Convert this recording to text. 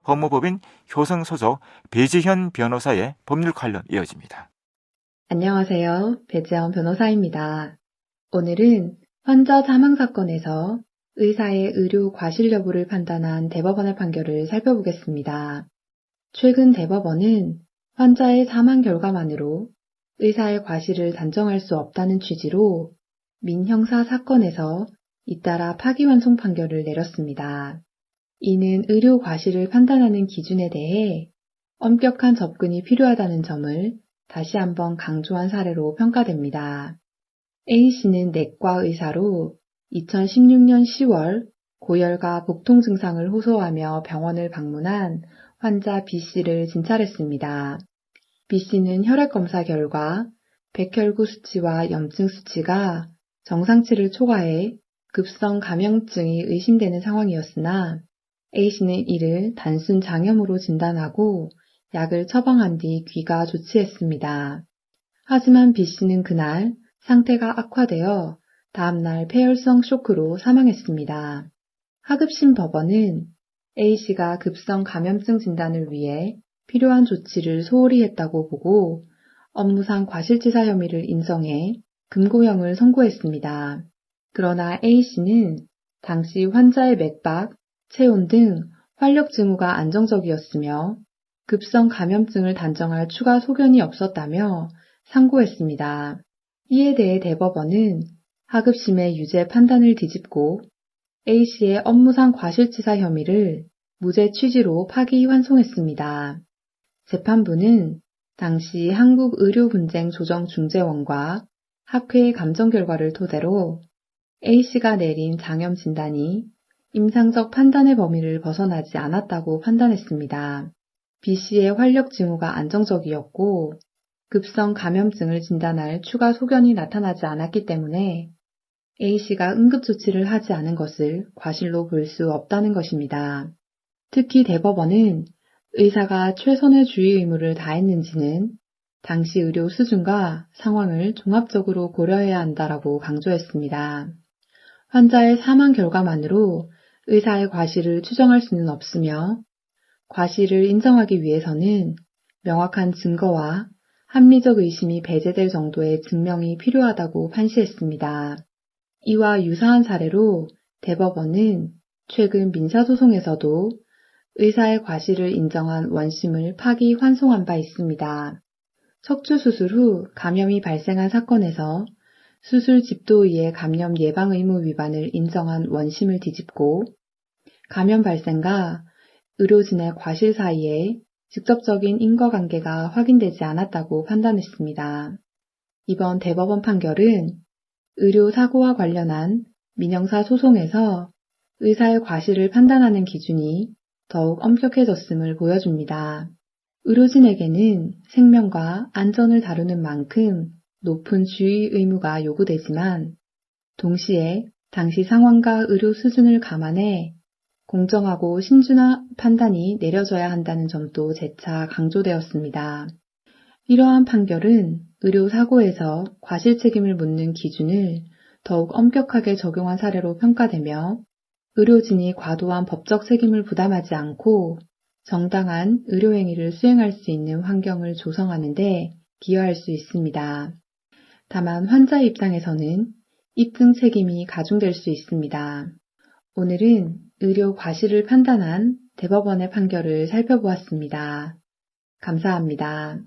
법무법인 효성소속 배지현 변호사의 법률 관련 이어집니다. 안녕하세요. 배지현 변호사입니다. 오늘은 환자 사망 사건에서 의사의 의료 과실 여부를 판단한 대법원의 판결을 살펴보겠습니다. 최근 대법원은 환자의 사망 결과만으로 의사의 과실을 단정할 수 없다는 취지로 민형사 사건에서 잇따라 파기환송 판결을 내렸습니다. 이는 의료 과실을 판단하는 기준에 대해 엄격한 접근이 필요하다는 점을 다시 한번 강조한 사례로 평가됩니다. A씨는 내과 의사로 2016년 10월 고열과 복통 증상을 호소하며 병원을 방문한 환자 B씨를 진찰했습니다. B씨는 혈액 검사 결과 백혈구 수치와 염증 수치가 정상치를 초과해 급성 감염증이 의심되는 상황이었으나 A씨는 이를 단순 장염으로 진단하고 약을 처방한 뒤 귀가 조치했습니다. 하지만 B씨는 그날 상태가 악화되어 다음날 폐혈성 쇼크로 사망했습니다. 하급심 법원은 A씨가 급성 감염증 진단을 위해 필요한 조치를 소홀히 했다고 보고 업무상 과실치사 혐의를 인정해 금고형을 선고했습니다. 그러나 A씨는 당시 환자의 맥박, 체온 등 활력 징후가 안정적이었으며 급성 감염증을 단정할 추가 소견이 없었다며 상고했습니다. 이에 대해 대법원은 하급심의 유죄 판단을 뒤집고 A씨의 업무상 과실치사 혐의를 무죄 취지로 파기환송했습니다. 재판부는 당시 한국의료분쟁조정중재원과 학회의 감정 결과를 토대로 A씨가 내린 장염 진단이 임상적 판단의 범위를 벗어나지 않았다고 판단했습니다. B씨의 활력 징후가 안정적이었고 급성 감염증을 진단할 추가 소견이 나타나지 않았기 때문에 A씨가 응급조치를 하지 않은 것을 과실로 볼 수 없다는 것입니다. 특히 대법원은 의사가 최선의 주의 의무를 다했는지는 당시 의료 수준과 상황을 종합적으로 고려해야 한다라고 강조했습니다. 환자의 사망 결과만으로 의사의 과실을 추정할 수는 없으며 과실을 인정하기 위해서는 명확한 증거와 합리적 의심이 배제될 정도의 증명이 필요하다고 판시했습니다. 이와 유사한 사례로 대법원은 최근 민사소송에서도 의사의 과실을 인정한 원심을 파기환송한 바 있습니다. 척추수술 후 감염이 발생한 사건에서 수술 집도의의 감염 예방 의무 위반을 인정한 원심을 뒤집고 감염 발생과 의료진의 과실 사이에 직접적인 인과관계가 확인되지 않았다고 판단했습니다. 이번 대법원 판결은 의료사고와 관련한 민형사 소송에서 의사의 과실을 판단하는 기준이 더욱 엄격해졌음을 보여줍니다. 의료진에게는 생명과 안전을 다루는 만큼 높은 주의 의무가 요구되지만 동시에 당시 상황과 의료 수준을 감안해 공정하고 신중한 판단이 내려져야 한다는 점도 재차 강조되었습니다. 이러한 판결은 의료사고에서 과실 책임을 묻는 기준을 더욱 엄격하게 적용한 사례로 평가되며 의료진이 과도한 법적 책임을 부담하지 않고 정당한 의료행위를 수행할 수 있는 환경을 조성하는 데 기여할 수 있습니다. 다만 환자 입장에서는 입증 책임이 가중될 수 있습니다. 오늘은 의료 과실을 판단한 대법원의 판결을 살펴보았습니다. 감사합니다.